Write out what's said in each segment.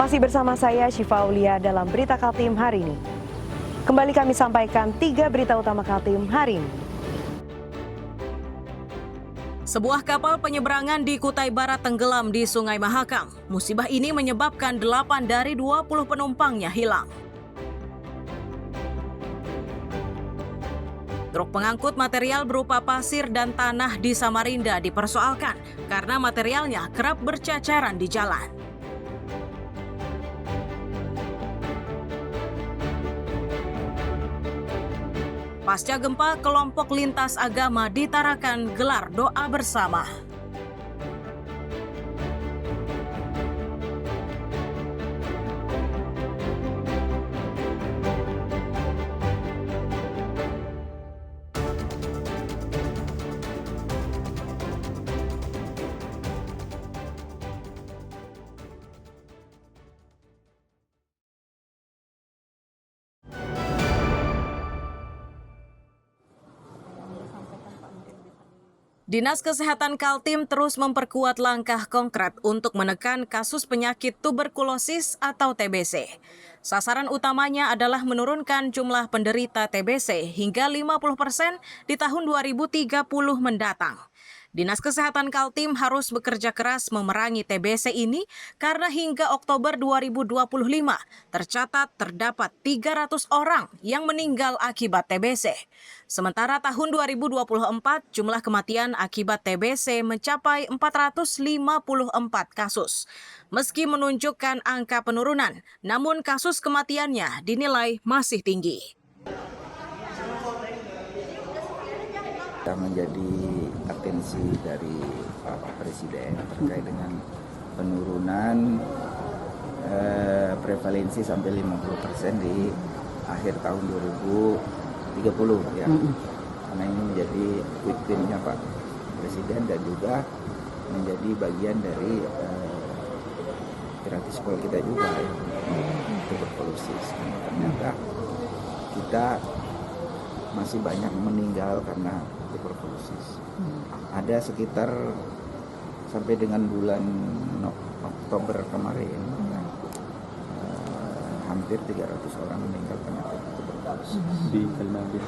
Masih bersama saya Syifa Aulia dalam Berita Kaltim hari ini. Kembali kami sampaikan 3 berita utama Kaltim hari ini. Sebuah kapal penyeberangan di Kutai Barat tenggelam di Sungai Mahakam. Musibah ini menyebabkan 8 dari 20 penumpangnya hilang. Truk pengangkut material berupa pasir dan tanah di Samarinda dipersoalkan karena materialnya kerap berceceran di jalan. Pasca gempa, kelompok lintas agama di Tarakan gelar doa bersama. Dinas Kesehatan Kaltim terus memperkuat langkah konkret untuk menekan kasus penyakit tuberkulosis atau TBC. Sasaran utamanya adalah menurunkan jumlah penderita TBC hingga 50% di tahun 2030 mendatang. Dinas Kesehatan Kaltim harus bekerja keras memerangi TBC ini karena hingga Oktober 2025 tercatat terdapat 300 orang yang meninggal akibat TBC. Sementara tahun 2024 jumlah kematian akibat TBC mencapai 454 kasus. Meski menunjukkan angka penurunan, namun kasus kematiannya dinilai masih tinggi. Menjadi atensi dari Pak Presiden terkait dengan penurunan prevalensi sampai 50% di akhir tahun 2030 ya. Karena ini menjadi quick win-nya Pak Presiden dan juga menjadi bagian dari gratis sekolah kita juga ya, tuberkulosis. Ternyata kita masih banyak meninggal karena tuberkulosis. Ada sekitar sampai dengan bulan Oktober kemarin hampir 300 orang meninggal karena tuberkulosis di Kalimantan.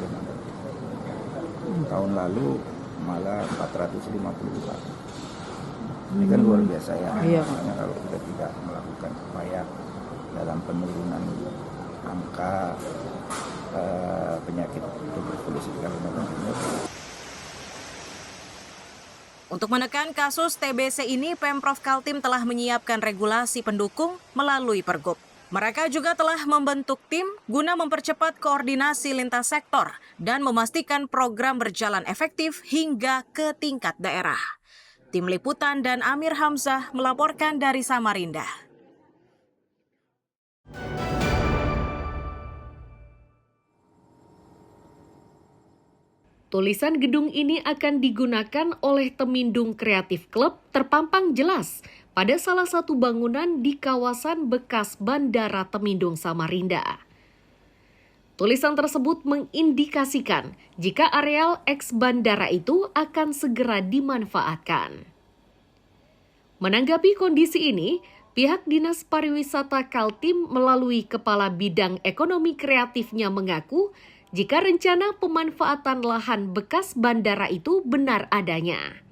Tahun lalu malah 454. Ini kan luar biasa ya. Makanya kalau kita tidak melakukan upaya dalam penurunan angka penyakit tuberkulosis di Kalimantan Timur. Untuk menekan kasus TBC ini, Pemprov Kaltim telah menyiapkan regulasi pendukung melalui Pergub. Mereka juga telah membentuk tim guna mempercepat koordinasi lintas sektor dan memastikan program berjalan efektif hingga ke tingkat daerah. Tim Liputan dan Amir Hamzah melaporkan dari Samarinda. Tulisan gedung ini akan digunakan oleh Temindung Kreatif Club terpampang jelas pada salah satu bangunan di kawasan bekas Bandara Temindung Samarinda. Tulisan tersebut mengindikasikan jika areal eks-bandara itu akan segera dimanfaatkan. Menanggapi kondisi ini, pihak Dinas Pariwisata Kaltim melalui Kepala Bidang Ekonomi Kreatifnya mengaku jika rencana pemanfaatan lahan bekas bandara itu benar adanya.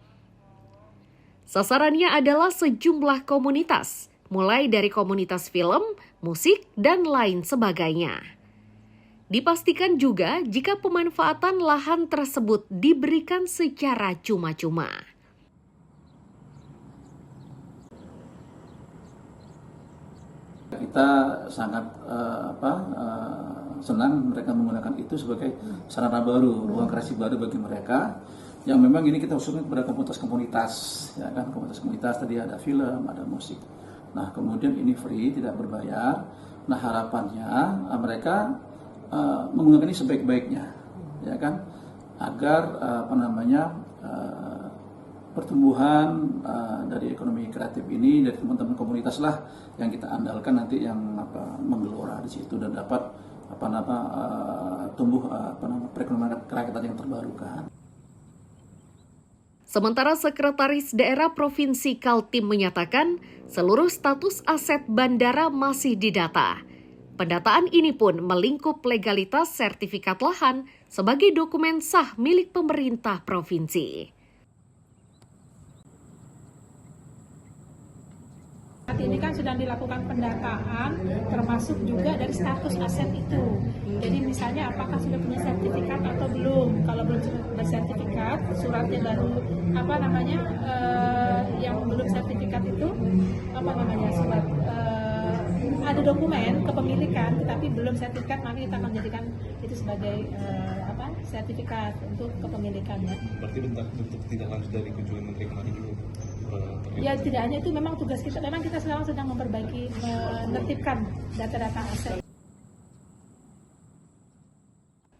Sasarannya adalah sejumlah komunitas, mulai dari komunitas film, musik, dan lain sebagainya. Dipastikan juga jika pemanfaatan lahan tersebut diberikan secara cuma-cuma. Kita sangat senang mereka menggunakan itu sebagai sarana baru, ruang kreasi baru bagi mereka. Yang memang ini kita usulkan kepada komunitas-komunitas, ya kan, komunitas-komunitas tadi ada film, ada musik. Nah kemudian ini free, tidak berbayar. Nah harapannya mereka menggunakan ini sebaik-baiknya, ya kan, agar pertumbuhan dari ekonomi kreatif ini dari teman-teman komunitas lah yang kita andalkan nanti yang menggelora di situ dan dapat tumbuh perekonomian kerakyatan yang terbarukan. Sementara Sekretaris Daerah Provinsi Kaltim menyatakan seluruh status aset bandara masih didata. Pendataan ini pun melingkup legalitas sertifikat lahan sebagai dokumen sah milik pemerintah provinsi. Saat ini kan sedang dilakukan pendataan, termasuk juga dari status aset itu. Jadi misalnya apakah sudah punya sertifikat atau belum. Kalau belum bersertifikat, suratnya baru yang belum sertifikat itu surat ada dokumen kepemilikan, tetapi belum sertifikat, maka kita akan jadikan itu sebagai sertifikat untuk kepemilikannya. Berarti bentuk tindak lanjut dari kunjungan Menteri kemarin juga? Ya tidak hanya itu, memang tugas kita, memang kita sekarang sedang memperbaiki, menertibkan data-data aset.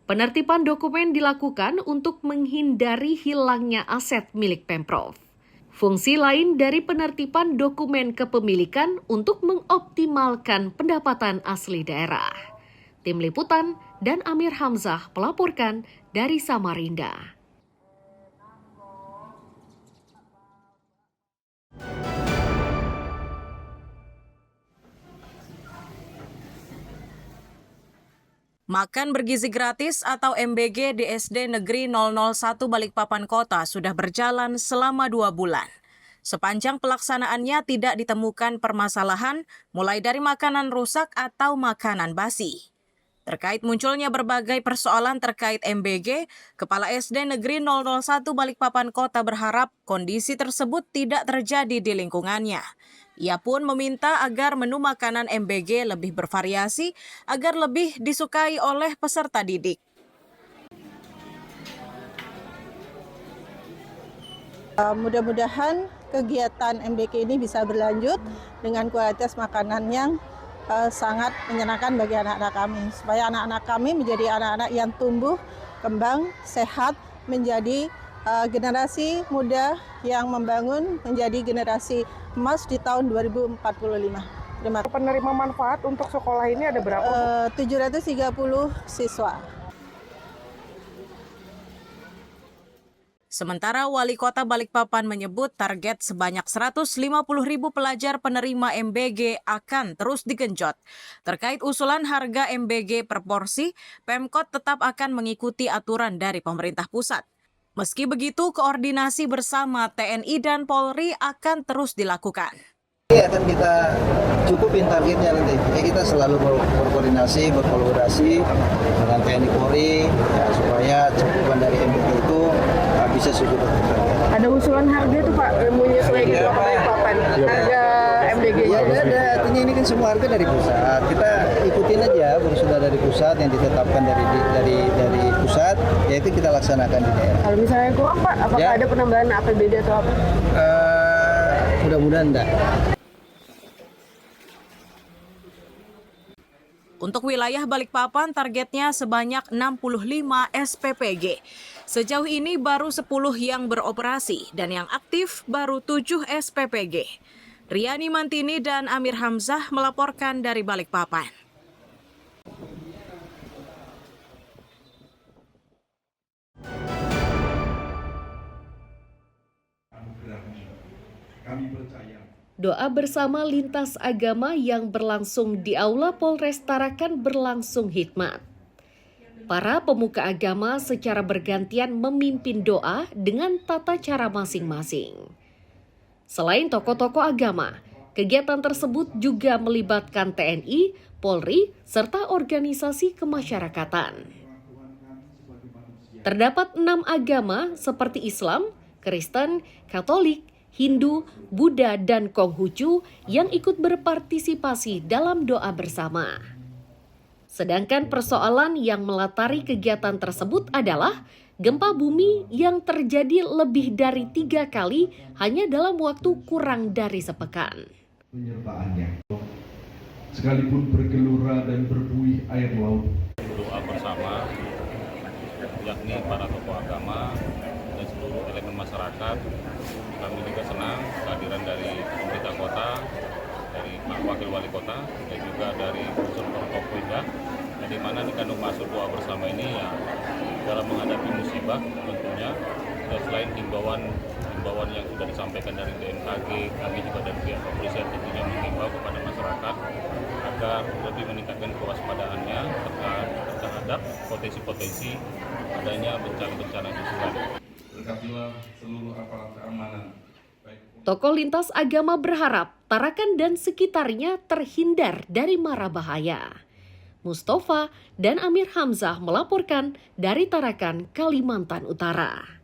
Penertiban dokumen dilakukan untuk menghindari hilangnya aset milik Pemprov. Fungsi lain dari penertiban dokumen kepemilikan untuk mengoptimalkan pendapatan asli daerah. Tim Liputan dan Amir Hamzah melaporkan dari Samarinda. Makan bergizi gratis atau MBG di SD Negeri 001 Balikpapan Kota sudah berjalan selama 2 bulan. Sepanjang pelaksanaannya tidak ditemukan permasalahan, mulai dari makanan rusak atau makanan basi. Terkait munculnya berbagai persoalan terkait MBG, Kepala SD Negeri 001 Balikpapan Kota berharap kondisi tersebut tidak terjadi di lingkungannya. Ia pun meminta agar menu makanan MBG lebih bervariasi agar lebih disukai oleh peserta didik. Mudah-mudahan kegiatan MBK ini bisa berlanjut dengan kualitas makanan yang sangat menyenangkan bagi anak-anak kami. Supaya anak-anak kami menjadi anak-anak yang tumbuh, kembang, sehat, menjadi generasi muda yang membangun menjadi generasi emas di tahun 2045. Terima kasih. Penerima manfaat untuk sekolah ini ada berapa? 730 siswa. Sementara Wali Kota Balikpapan menyebut target sebanyak 150.000 pelajar penerima MBG akan terus digenjot. Terkait usulan harga MBG per porsi, Pemkot tetap akan mengikuti aturan dari pemerintah pusat. Meski begitu, koordinasi bersama TNI dan Polri akan terus dilakukan. Ini akan kita cukupin targetnya nanti. Jadi kita selalu berkoordinasi, berkolaborasi dengan TNI Polri ya, supaya cakupan dari MBG itu bisa sesuai dengan target. Ada usulan harga tuh Pak, menyesuaikan Ya, Balikpapan. Harga MBG Ya ada, artinya ini kan semua harga dari pusat. Kita ikutin aja, sudah dari pusat yang ditetapkan dari pusat, yaitu kita laksanakan di daerah. Kalau misalnya kurang Pak, apakah ada penambahan APBD atau apa? Mudah-mudahan enggak. Untuk wilayah Balikpapan, targetnya sebanyak 65 SPPG. Sejauh ini baru 10 yang beroperasi dan yang aktif baru 7 SPPG. Riani Mantini dan Amir Hamzah melaporkan dari Balikpapan. Doa bersama lintas agama yang berlangsung di Aula Polres Tarakan berlangsung hikmat. Para pemuka agama secara bergantian memimpin doa dengan tata cara masing-masing. Selain tokoh-tokoh agama, kegiatan tersebut juga melibatkan TNI, Polri, serta organisasi kemasyarakatan. Terdapat 6 agama seperti Islam, Kristen, Katolik, Hindu, Buddha, dan Konghucu yang ikut berpartisipasi dalam doa bersama. Sedangkan persoalan yang melatari kegiatan tersebut adalah gempa bumi yang terjadi lebih dari 3 kali hanya dalam waktu kurang dari sepekan. Penyertaannya, sekalipun bergelora dan berbuih air laut. Doa bersama, yakni para tokoh agama dan seluruh elemen masyarakat. Kami juga senang kehadiran dari pemerintah kota, dari Pak Wakil Wali Kota, dan juga dari unsur Forkopimda, di mana dikandung maksud doa bersama ini ya dalam menghadapi musibah tentunya, dan selain himbauan himbauan yang sudah disampaikan dari BMKG, kami juga dari pihak kepolisian tentunya mengimbau kepada masyarakat agar lebih meningkatkan kewaspadaannya terhadap potensi-potensi adanya bencana-bencana susulan. Berkatilah seluruh aparat keamanan. Tokoh lintas agama berharap Tarakan dan sekitarnya terhindar dari mara bahaya. Mustafa dan Amir Hamzah melaporkan dari Tarakan, Kalimantan Utara.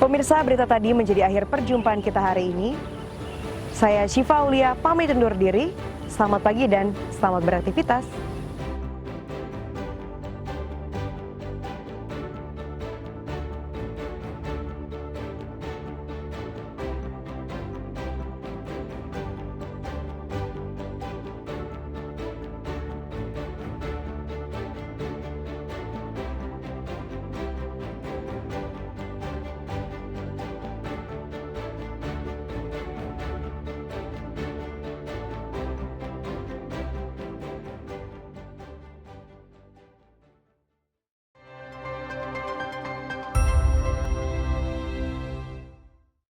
Pemirsa, berita tadi menjadi akhir perjumpaan kita hari ini. Saya Syifa Aulia pamit undur diri. Selamat pagi dan selamat beraktivitas.